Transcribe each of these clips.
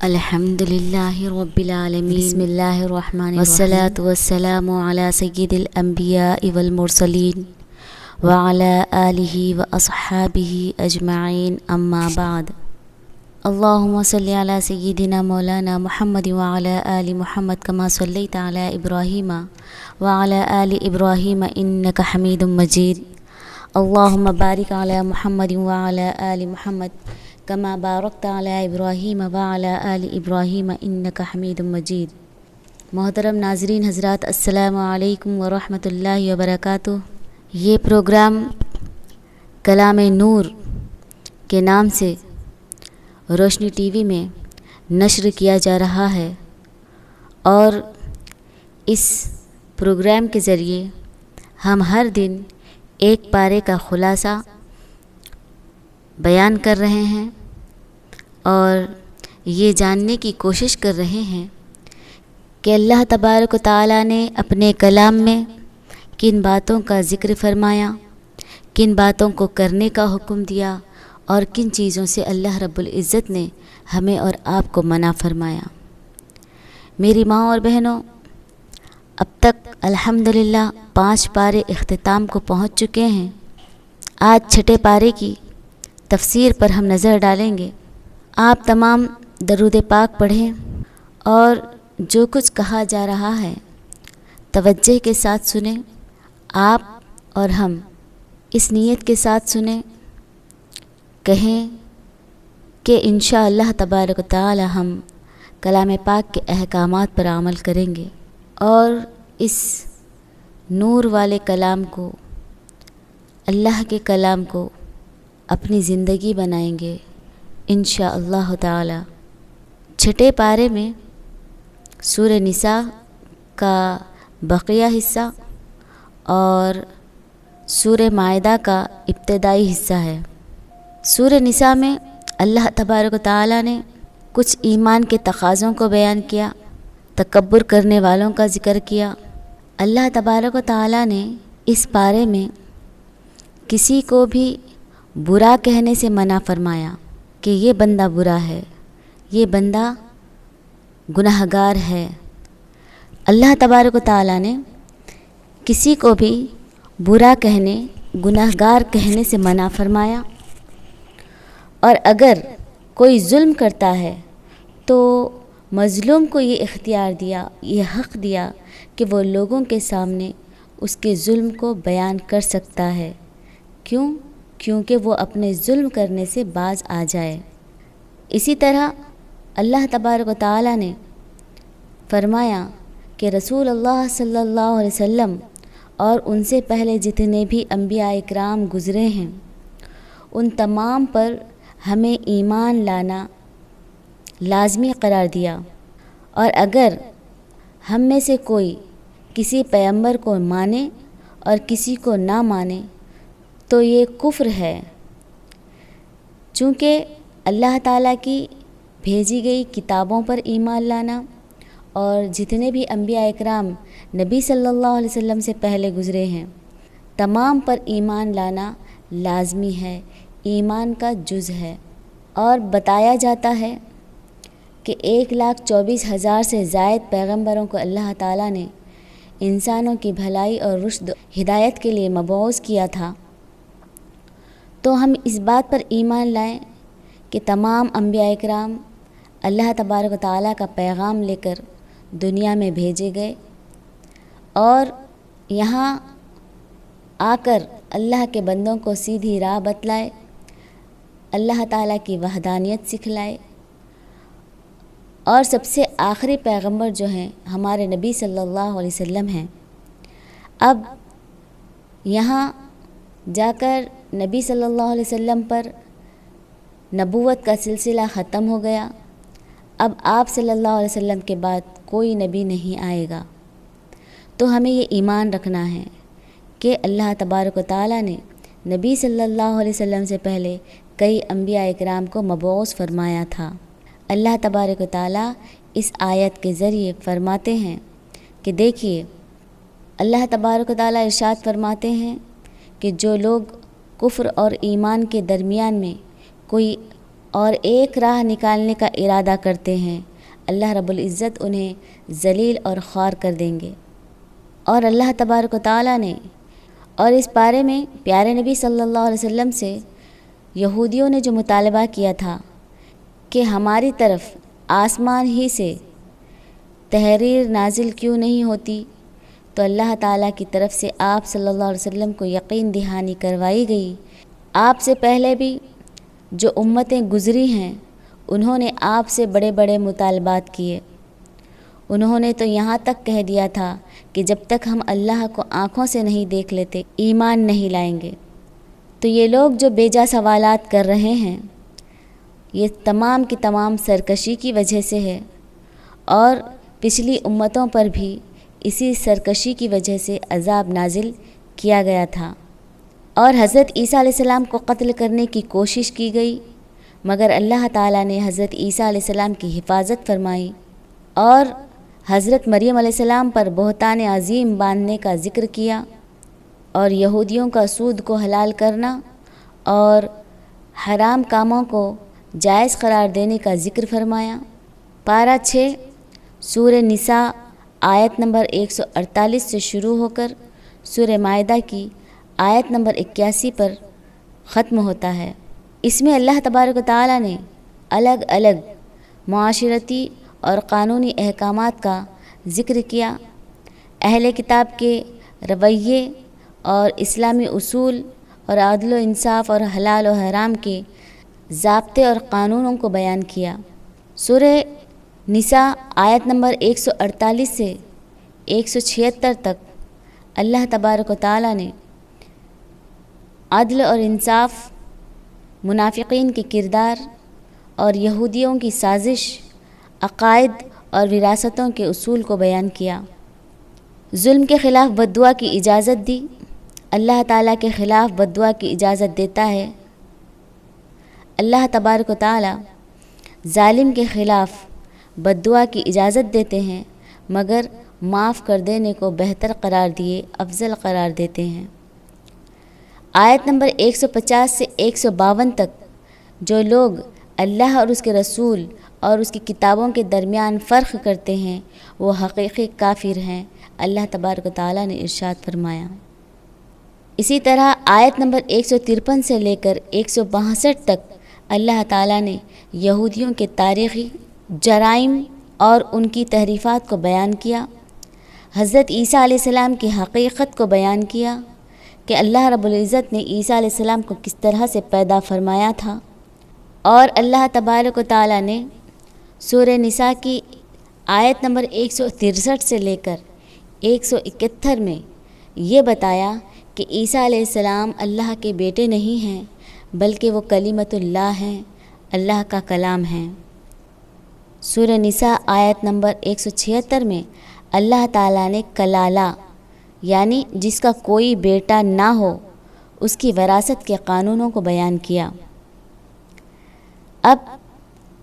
الحمدللہ رب العالمین، بسم اللہ الرحمن الرحیم، والصلاة والسلام علی سید الانبیاء والمرسلین وعلی آلہ واصحابہ اجمعین، اما بعد۔ اللہم صلی علی سیدنا مولانا محمد وعلی آل محمد کما صلیت علی ابراہیم وعلی آل ابراہیم انک حمید مجید۔ اللہم بارک علی محمد وعلی آل محمد کما بارکت علی ابراہیم وعلی آل ابراہیم انک حمید مجید۔ محترم ناظرین حضرات، السلام علیکم ورحمۃ اللہ وبرکاتہ۔ یہ پروگرام کلام نور کے نام سے روشنی ٹی وی میں نشر کیا جا رہا ہے، اور اس پروگرام کے ذریعے ہم ہر دن ایک پارے کا خلاصہ بیان کر رہے ہیں اور یہ جاننے کی کوشش کر رہے ہیں کہ اللہ تبارک و تعالیٰ نے اپنے کلام میں کن باتوں کا ذکر فرمایا، کن باتوں کو کرنے کا حکم دیا، اور کن چیزوں سے اللہ رب العزت نے ہمیں اور آپ کو منع فرمایا۔ میری ماں اور بہنوں، اب تک الحمدللہ 5 پارے اختتام کو پہنچ چکے ہیں۔ آج 6 پارے کی تفسیر پر ہم نظر ڈالیں گے۔ آپ تمام درود پاک پڑھیں اور جو کچھ کہا جا رہا ہے توجہ کے ساتھ سنیں۔ آپ اور ہم اس نیت کے ساتھ سنیں، کہیں کہ انشاءاللہ تبارک و تعالی ہم کلام پاک کے احکامات پر عمل کریں گے اور اس نور والے کلام کو، اللہ کے کلام کو اپنی زندگی بنائیں گے انشاءاللہ تعالی۔ 6 پارے میں سورہ نساء کا بقیہ حصہ اور سورہ مائدہ کا ابتدائی حصہ ہے۔ سورہ نساء میں اللہ تبارک و تعالی نے کچھ ایمان کے تقاضوں کو بیان کیا، تکبر کرنے والوں کا ذکر کیا۔ اللہ تبارک و تعالی نے اس پارے میں کسی کو بھی برا کہنے سے منع فرمایا کہ یہ بندہ برا ہے، یہ بندہ گناہگار ہے۔ اللہ تبارک و تعالی نے کسی کو بھی برا کہنے، گناہگار کہنے سے منع فرمایا، اور اگر کوئی ظلم کرتا ہے تو مظلوم کو یہ اختیار دیا، یہ حق دیا کہ وہ لوگوں کے سامنے اس کے ظلم کو بیان کر سکتا ہے۔ کیونکہ وہ اپنے ظلم کرنے سے باز آ جائے۔ اسی طرح اللہ تبارک و تعالی نے فرمایا کہ رسول اللہ صلی اللہ علیہ وسلم اور ان سے پہلے جتنے بھی انبیاء اکرام گزرے ہیں، ان تمام پر ہمیں ایمان لانا لازمی قرار دیا، اور اگر ہم میں سے کوئی کسی پیغمبر کو مانے اور کسی کو نہ مانے تو یہ کفر ہے۔ چونکہ اللہ تعالیٰ کی بھیجی گئی کتابوں پر ایمان لانا اور جتنے بھی انبیاء اکرام نبی صلی اللہ علیہ وسلم سے پہلے گزرے ہیں، تمام پر ایمان لانا لازمی ہے، ایمان کا جز ہے۔ اور بتایا جاتا ہے کہ 1,24,000 سے زائد پیغمبروں کو اللہ تعالیٰ نے انسانوں کی بھلائی اور رشد ہدایت کے لیے مبعوث کیا تھا۔ تو ہم اس بات پر ایمان لائیں کہ تمام انبیاء اکرام اللہ تبارک و تعالیٰ کا پیغام لے کر دنیا میں بھیجے گئے، اور یہاں آ کر اللہ کے بندوں کو سیدھی راہ بتلائے، اللہ تعالیٰ کی وحدانیت سکھلائے، اور سب سے آخری پیغمبر جو ہیں ہمارے نبی صلی اللہ علیہ وسلم ہیں۔ اب یہاں جا کر نبی صلی اللہ علیہ وسلم پر نبوت کا سلسلہ ختم ہو گیا۔ اب آپ صلی اللہ علیہ وسلم کے بعد کوئی نبی نہیں آئے گا۔ تو ہمیں یہ ایمان رکھنا ہے کہ اللہ تبارک و تعالیٰ نے نبی صلی اللہ علیہ وسلم سے پہلے کئی انبیاء اکرام کو مبعوث فرمایا تھا۔ اللہ تبارک و تعالیٰ اس آیت کے ذریعے فرماتے ہیں کہ دیکھیے، اللہ تبارک و تعالیٰ ارشاد فرماتے ہیں کہ جو لوگ کفر اور ایمان کے درمیان میں کوئی اور ایک راہ نکالنے کا ارادہ کرتے ہیں، اللہ رب العزت انہیں ذلیل اور خوار کر دیں گے۔ اور اللہ تبارک و تعالیٰ نے اور اس بارے میں پیارے نبی صلی اللہ علیہ وسلم سے یہودیوں نے جو مطالبہ کیا تھا کہ ہماری طرف آسمان ہی سے تحریر نازل کیوں نہیں ہوتی، تو اللہ تعالیٰ کی طرف سے آپ صلی اللہ علیہ وسلم کو یقین دہانی کروائی گئی۔ آپ سے پہلے بھی جو امتیں گزری ہیں انہوں نے آپ سے بڑے بڑے مطالبات کیے۔ انہوں نے تو یہاں تک کہہ دیا تھا کہ جب تک ہم اللہ کو آنکھوں سے نہیں دیکھ لیتے ایمان نہیں لائیں گے۔ تو یہ لوگ جو بیجا سوالات کر رہے ہیں یہ تمام کی تمام سرکشی کی وجہ سے ہے، اور پچھلی امتوں پر بھی اسی سرکشی کی وجہ سے عذاب نازل کیا گیا تھا۔ اور حضرت عیسیٰ علیہ السلام کو قتل کرنے کی کوشش کی گئی، مگر اللہ تعالیٰ نے حضرت عیسیٰ علیہ السلام کی حفاظت فرمائی، اور حضرت مریم علیہ السلام پر بہتان عظیم باندھنے کا ذکر کیا، اور یہودیوں کا سود کو حلال کرنا اور حرام کاموں کو جائز قرار دینے کا ذکر فرمایا۔ پارہ 6 سورہ نساء آیت نمبر 148 سے شروع ہو کر سورہ مائدہ کی آیت نمبر 81 پر ختم ہوتا ہے۔ اس میں اللہ تبارک و تعالیٰ نے الگ الگ معاشرتی اور قانونی احکامات کا ذکر کیا، اہل کتاب کے رویے اور اسلامی اصول اور عدل و انصاف اور حلال و حرام کے ضابطے اور قانونوں کو بیان کیا۔ سورہ نساء آیت نمبر 148 سے 176 تک اللہ تبارک و تعالیٰ نے عدل اور انصاف، منافقین کے کردار اور یہودیوں کی سازش، عقائد اور وراثتوں کے اصول کو بیان کیا۔ ظلم کے خلاف بددعا کی اجازت دی۔ اللہ تعالیٰ کے خلاف بددعا کی اجازت دیتا ہے۔ اللہ تبارک و تعالیٰ ظالم کے خلاف بددعا کی اجازت دیتے ہیں، مگر معاف کر دینے کو بہتر قرار دیے افضل قرار دیتے ہیں۔ آیت نمبر 150 سے 152 تک جو لوگ اللہ اور اس کے رسول اور اس کی کتابوں کے درمیان فرق کرتے ہیں وہ حقیقی کافر ہیں، اللہ تبارک و تعالیٰ نے ارشاد فرمایا۔ اسی طرح آیت نمبر 153 سے لے کر 162 تک اللہ تعالیٰ نے یہودیوں کے تاریخی جرائم اور ان کی تحریفات کو بیان کیا، حضرت عیسیٰ علیہ السلام کی حقیقت کو بیان کیا کہ اللہ رب العزت نے عیسیٰ علیہ السلام کو کس طرح سے پیدا فرمایا تھا، اور اللہ تبارک و تعالیٰ نے سورہ نساء کی آیت نمبر 163 سے لے کر 171 میں یہ بتایا کہ عیسیٰ علیہ السلام اللہ کے بیٹے نہیں ہیں بلکہ وہ کلمۃ اللہ ہیں، اللہ کا کلام ہیں۔ سورہ نساء آیت نمبر 176 میں اللہ تعالیٰ نے کلالہ یعنی جس کا کوئی بیٹا نہ ہو اس کی وراثت کے قانونوں کو بیان کیا۔ اب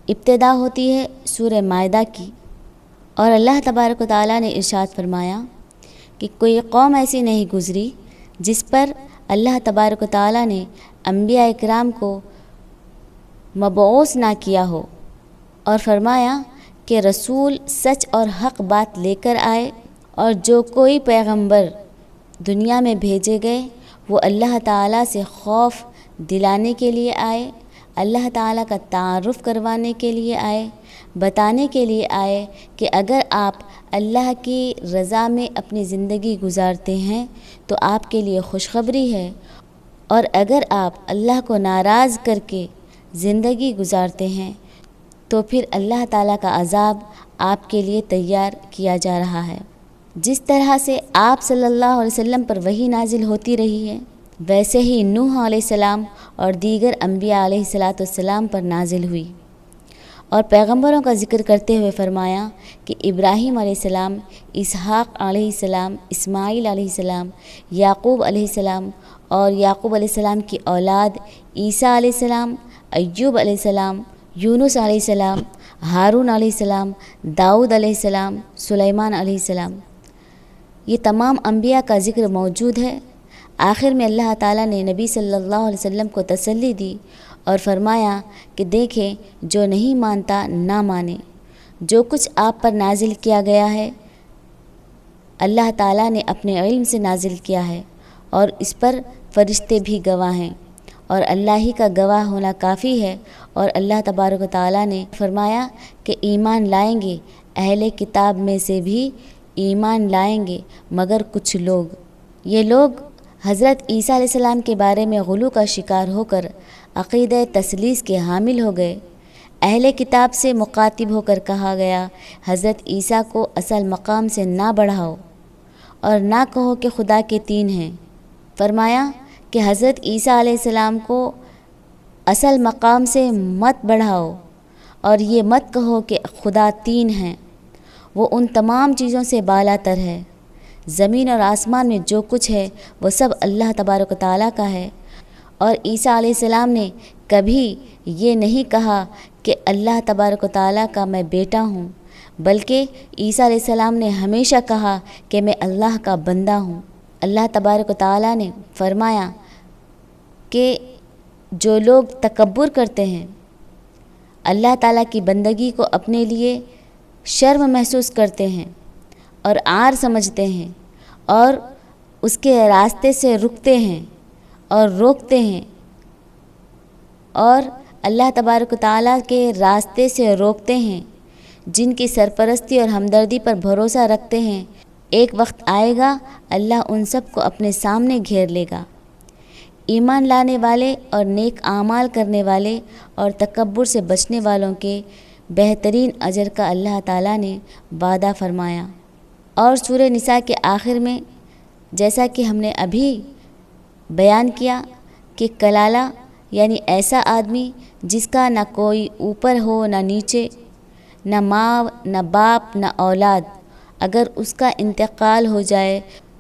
ابتدا ہوتی ہے سورہ مائدہ کی، اور اللہ تبارک و تعالیٰ نے ارشاد فرمایا کہ کوئی قوم ایسی نہیں گزری جس پر اللہ تبارک و تعالیٰ نے انبیاء اکرام کو مبعوث نہ کیا ہو، اور فرمایا کہ رسول سچ اور حق بات لے کر آئے، اور جو کوئی پیغمبر دنیا میں بھیجے گئے وہ اللہ تعالیٰ سے خوف دلانے کے لیے آئے، اللہ تعالیٰ کا تعارف کروانے کے لیے آئے، بتانے کے لیے آئے کہ اگر آپ اللہ کی رضا میں اپنی زندگی گزارتے ہیں تو آپ کے لیے خوشخبری ہے، اور اگر آپ اللہ کو ناراض کر کے زندگی گزارتے ہیں تو پھر اللہ تعالیٰ کا عذاب آپ کے لیے تیار کیا جا رہا ہے۔ جس طرح سے آپ صلی اللہ علیہ وسلم پر وحی نازل ہوتی رہی ہے ویسے ہی نوح علیہ السلام اور دیگر انبیاء علیہ السلام پر نازل ہوئی، اور پیغمبروں کا ذکر کرتے ہوئے فرمایا کہ ابراہیم علیہ السلام، اسحاق علیہ السلام، اسماعیل علیہ السلام، یعقوب علیہ السلام اور یعقوب علیہ السلام کی اولاد عیسیٰ علیہ السلام، ایوب علیہ السلام، یونس علیہ السلام، ہارون علیہ السلام، داؤد علیہ السلام، سلیمان علیہ السلام، یہ تمام انبیاء کا ذکر موجود ہے۔ آخر میں اللہ تعالیٰ نے نبی صلی اللہ علیہ وسلم کو تسلی دی اور فرمایا کہ دیکھیں جو نہیں مانتا نہ مانے، جو کچھ آپ پر نازل کیا گیا ہے اللہ تعالیٰ نے اپنے علم سے نازل کیا ہے، اور اس پر فرشتے بھی گواہ ہیں، اور اللہ ہی کا گواہ ہونا کافی ہے۔ اور اللہ تبارک و تعالیٰ نے فرمایا کہ ایمان لائیں گے، اہل کتاب میں سے بھی ایمان لائیں گے مگر کچھ لوگ۔ یہ لوگ حضرت عیسیٰ علیہ السلام کے بارے میں غلو کا شکار ہو کر عقیدہ تثلیث کے حامل ہو گئے۔ اہل کتاب سے مخاطب ہو کر کہا گیا، حضرت عیسیٰ کو اصل مقام سے نہ بڑھاؤ اور نہ کہو کہ خدا کے تین ہیں۔ فرمایا کہ حضرت عیسیٰ علیہ السلام کو اصل مقام سے مت بڑھاؤ اور یہ مت کہو کہ خدا تین ہیں، وہ ان تمام چیزوں سے بالا تر ہے۔ زمین اور آسمان میں جو کچھ ہے وہ سب اللہ تبارک و تعالیٰ کا ہے، اور عیسیٰ علیہ السلام نے کبھی یہ نہیں کہا کہ اللہ تبارک و تعالیٰ کا میں بیٹا ہوں، بلکہ عیسیٰ علیہ السلام نے ہمیشہ کہا کہ میں اللہ کا بندہ ہوں۔ اللہ تبارک و تعالیٰ نے فرمایا کہ جو لوگ تکبر کرتے ہیں، اللہ تعالیٰ کی بندگی کو اپنے لیے شرم محسوس کرتے ہیں اور عار سمجھتے ہیں اور اس کے راستے سے رکتے ہیں اور روکتے ہیں، اور اللہ تبارک و تعالیٰ کے راستے سے روکتے ہیں، جن کی سرپرستی اور ہمدردی پر بھروسہ رکھتے ہیں، ایک وقت آئے گا اللہ ان سب کو اپنے سامنے گھیر لے گا۔ ایمان لانے والے اور نیک اعمال کرنے والے اور تکبر سے بچنے والوں کے بہترین اجر کا اللہ تعالیٰ نے وعدہ فرمایا۔ اور سورہ نساء کے آخر میں جیسا کہ ہم نے ابھی بیان کیا کہ کلالہ یعنی ایسا آدمی جس کا نہ کوئی اوپر ہو نہ نیچے، نہ ماں نہ باپ نہ اولاد، اگر اس کا انتقال ہو جائے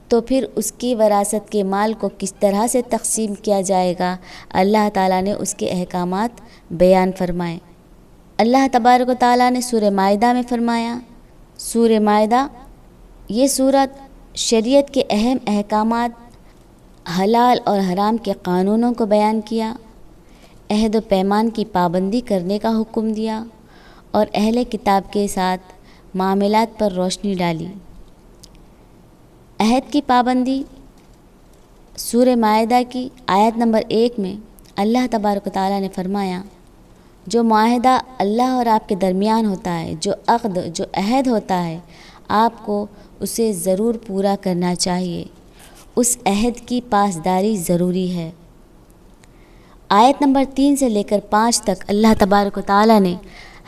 تو پھر اس کی وراثت کے مال کو کس طرح سے تقسیم کیا جائے گا، اللہ تعالیٰ نے اس کے احکامات بیان فرمائے۔ اللہ تبارک و تعالیٰ نے سورہ مائدہ میں فرمایا، سورہ مائدہ یہ سورت شریعت کے اہم احکامات، حلال اور حرام کے قانونوں کو بیان کیا، عہد و پیمان کی پابندی کرنے کا حکم دیا اور اہل کتاب کے ساتھ معاملات پر روشنی ڈالی۔ عہد کی پابندی سورہ مائدہ کی آیت نمبر 1 میں اللہ تبارک و تعالیٰ نے فرمایا، جو معاہدہ اللہ اور آپ کے درمیان ہوتا ہے، جو عقد جو عہد ہوتا ہے، آپ کو اسے ضرور پورا کرنا چاہیے، اس عہد کی پاسداری ضروری ہے۔ آیت نمبر 3 سے لے کر 5 تک اللہ تبارک و تعالیٰ نے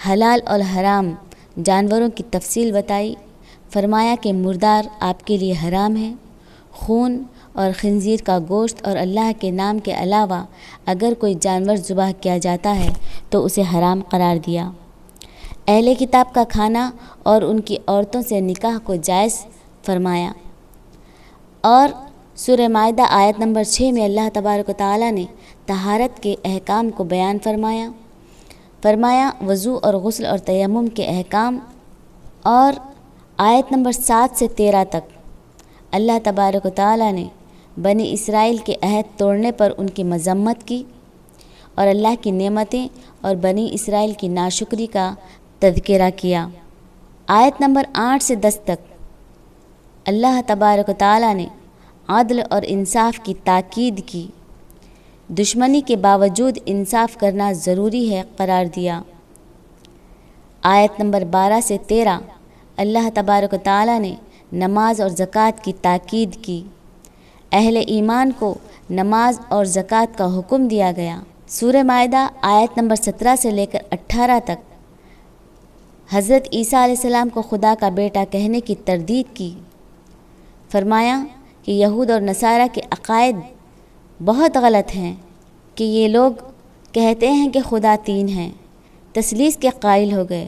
حلال اور حرام جانوروں کی تفصیل بتائی۔ فرمایا کہ مردار آپ کے لیے حرام ہے، خون اور خنزیر کا گوشت اور اللہ کے نام کے علاوہ اگر کوئی جانور ذبح کیا جاتا ہے تو اسے حرام قرار دیا۔ اہل کتاب کا کھانا اور ان کی عورتوں سے نکاح کو جائز فرمایا۔ اور سورہ مائدہ آیت نمبر 6 میں اللہ تبارک و تعالیٰ نے طہارت کے احکام کو بیان فرمایا وضو اور غسل اور تیمم کے احکام۔ اور آیت نمبر 7 سے 13 تک اللہ تبارک و تعالیٰ نے بنی اسرائیل کے عہد توڑنے پر ان کی مذمت کی اور اللہ کی نعمتیں اور بنی اسرائیل کی ناشکری کا تذکرہ کیا۔ آیت نمبر 8 سے 10 تک اللہ تبارک و تعالیٰ نے عدل اور انصاف کی تاکید کی، دشمنی کے باوجود انصاف کرنا ضروری ہے قرار دیا۔ آیت نمبر 12 سے 13 اللہ تبارک و تعالیٰ نے نماز اور زکوٰۃ کی تاکید کی، اہل ایمان کو نماز اور زکوٰۃ کا حکم دیا گیا۔ سورہ مائدہ آیت نمبر 17 سے لے کر 18 تک حضرت عیسیٰ علیہ السلام کو خدا کا بیٹا کہنے کی تردید کی۔ فرمایا کہ یہود اور نصارہ کے عقائد بہت غلط ہیں کہ یہ لوگ کہتے ہیں کہ خدا تین ہیں، تثلیث کے قائل ہو گئے،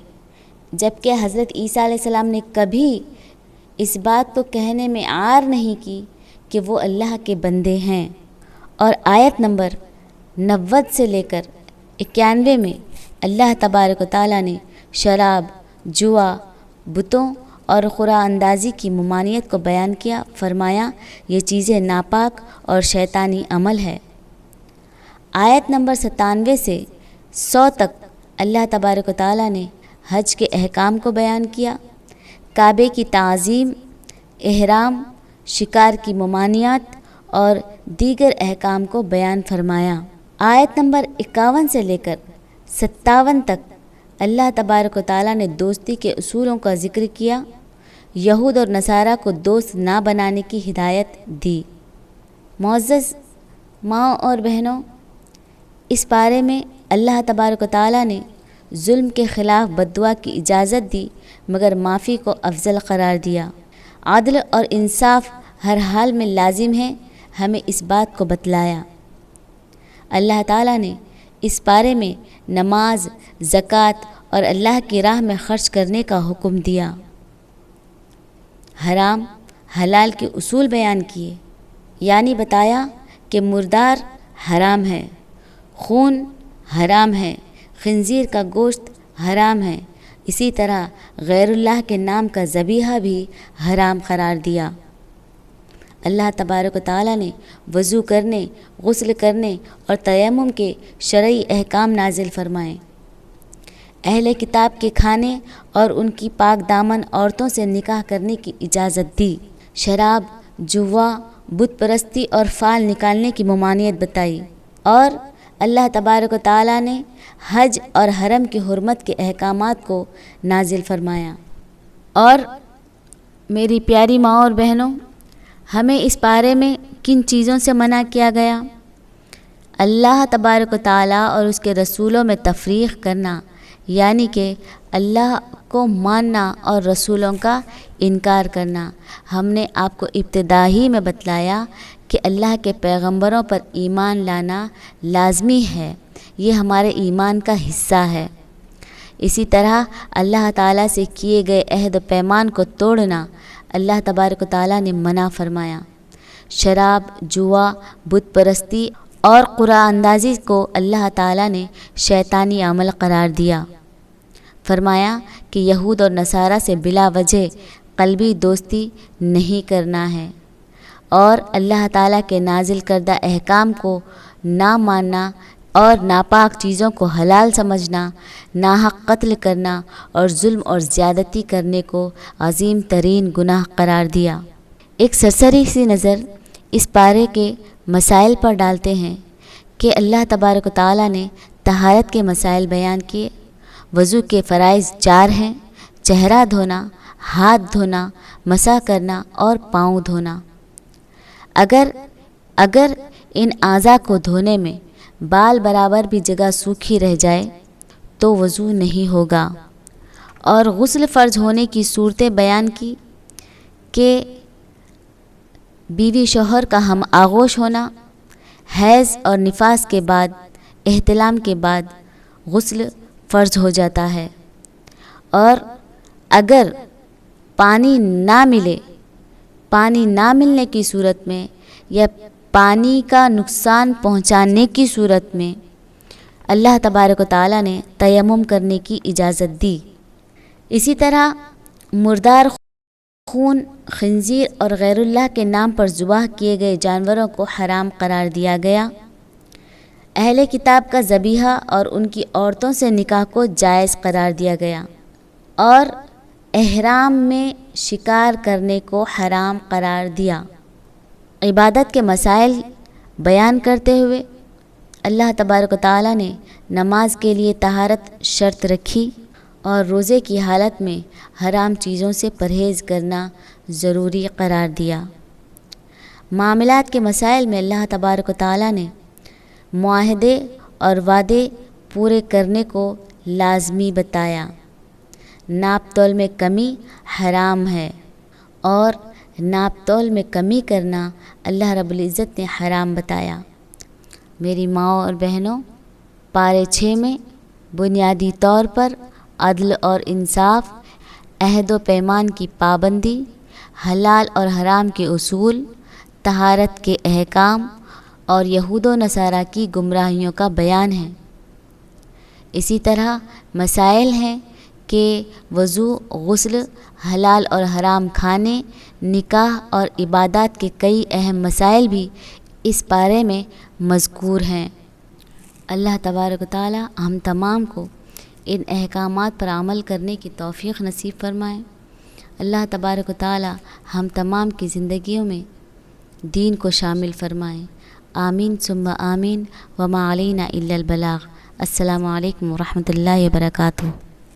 جبکہ حضرت عیسیٰ علیہ السلام نے کبھی اس بات کو کہنے میں عار نہیں کی کہ وہ اللہ کے بندے ہیں۔ اور آیت نمبر 90 سے لے کر 91 میں اللہ تبارک و تعالیٰ نے شراب، جوا، بتوں اور قرآن اندازی کی ممانعت کو بیان کیا۔ فرمایا یہ چیزیں ناپاک اور شیطانی عمل ہے۔ آیت نمبر 97 سے 100 تک اللہ تبارک و تعالیٰ نے حج کے احکام کو بیان کیا، کعبے کی تعظیم، احرام، شکار کی ممانعت اور دیگر احکام کو بیان فرمایا۔ آیت نمبر 51 سے لے کر 57 تک اللہ تبارک و تعالیٰ نے دوستی کے اصولوں کا ذکر کیا، یہود اور نصارہ کو دوست نہ بنانے کی ہدایت دی۔ معزز ماؤں اور بہنوں، اس پارے میں اللہ تبارک و تعالیٰ نے ظلم کے خلاف بددعا کی اجازت دی، مگر معافی کو افضل قرار دیا۔ عدل اور انصاف ہر حال میں لازم ہے، ہمیں اس بات کو بتلایا۔ اللہ تعالیٰ نے اس پارے میں نماز، زکوٰۃ اور اللہ کی راہ میں خرچ کرنے کا حکم دیا۔ حرام حلال کے اصول بیان کیے، یعنی بتایا کہ مردار حرام ہے، خون حرام ہے، خنزیر کا گوشت حرام ہے، اسی طرح غیر اللہ کے نام کا ذبیحہ بھی حرام قرار دیا۔ اللہ تبارک و تعالیٰ نے وضو کرنے، غسل کرنے اور تیمم کے شرعی احکام نازل فرمائے۔ اہل کتاب کے کھانے اور ان کی پاک دامن عورتوں سے نکاح کرنے کی اجازت دی۔ شراب، جوا، بت پرستی اور فال نکالنے کی ممانعت بتائی، اور اللہ تبارک و تعالیٰ نے حج اور حرم کی حرمت کے احکامات کو نازل فرمایا۔ اور میری پیاری ماں اور بہنوں، ہمیں اس بارے میں کن چیزوں سے منع کیا گیا؟ اللہ تبارک و تعالیٰ اور اس کے رسولوں میں تفریق کرنا، یعنی کہ اللہ کو ماننا اور رسولوں کا انکار کرنا۔ ہم نے آپ کو ابتدا ہی میں بتلایا کہ اللہ کے پیغمبروں پر ایمان لانا لازمی ہے، یہ ہمارے ایمان کا حصہ ہے۔ اسی طرح اللہ تعالیٰ سے کیے گئے عہد و پیمان کو توڑنا اللہ تبارک و تعالیٰ نے منع فرمایا۔ شراب، جوا، بت پرستی اور قرآن اندازی کو اللہ تعالیٰ نے شیطانی عمل قرار دیا۔ فرمایا کہ یہود اور نصارہ سے بلا وجہ قلبی دوستی نہیں کرنا ہے، اور اللہ تعالیٰ کے نازل کردہ احکام کو نہ ماننا اور ناپاک چیزوں کو حلال سمجھنا، ناحق قتل کرنا اور ظلم اور زیادتی کرنے کو عظیم ترین گناہ قرار دیا۔ ایک سرسری سی نظر اس پارے کے مسائل پر ڈالتے ہیں کہ اللہ تبارک و تعالیٰ نے طہارت کے مسائل بیان کیے۔ وضو کے فرائض 4 ہیں: چہرہ دھونا، ہاتھ دھونا، مسح کرنا اور پاؤں دھونا۔ اگر ان اعضاء کو دھونے میں بال برابر بھی جگہ سوکھی رہ جائے تو وضو نہیں ہوگا۔ اور غسل فرض ہونے کی صورتیں بیان کی کہ بیوی شوہر کا ہم آغوش ہونا، حیض اور نفاس کے بعد، احتلام کے بعد غسل فرض ہو جاتا ہے۔ اور اگر پانی نہ ملنے کی صورت میں یا پانی کا نقصان پہنچانے کی صورت میں اللہ تبارک و تعالیٰ نے تیمم کرنے کی اجازت دی۔ اسی طرح مردار خون، خنزیر اور غیر اللہ کے نام پر ذبح کیے گئے جانوروں کو حرام قرار دیا گیا۔ اہل کتاب کا ذبیحہ اور ان کی عورتوں سے نکاح کو جائز قرار دیا گیا، اور احرام میں شکار کرنے کو حرام قرار دیا۔ عبادت کے مسائل بیان کرتے ہوئے اللہ تبارک و تعالیٰ نے نماز کے لیے طہارت شرط رکھی، اور روزے کی حالت میں حرام چیزوں سے پرہیز کرنا ضروری قرار دیا۔ معاملات کے مسائل میں اللہ تبارک و تعالیٰ نے معاہدے اور وعدے پورے کرنے کو لازمی بتایا۔ ناپ تول میں کمی حرام ہے، اور ناپ تول میں کمی کرنا اللہ رب العزت نے حرام بتایا۔ میری ماؤں اور بہنوں، پارے 6 میں بنیادی طور پر عدل اور انصاف، عہد و پیمان کی پابندی، حلال اور حرام کے اصول، طہارت کے احکام اور یہود و نصارہ کی گمراہیوں کا بیان ہے۔ اسی طرح مسائل ہیں کہ وضو، غسل، حلال اور حرام کھانے، نکاح اور عبادات کے کئی اہم مسائل بھی اس پارے میں مذکور ہیں۔ اللہ تبارک و تعالی ہم تمام کو ان احکامات پر عمل کرنے کی توفیق نصیب فرمائیں۔ اللہ تبارک و تعالی ہم تمام کی زندگیوں میں دین کو شامل فرمائیں۔ آمین ثم آمین، وما علینا الا البلاغ۔ السلام علیکم ورحمۃ اللہ وبرکاتہ۔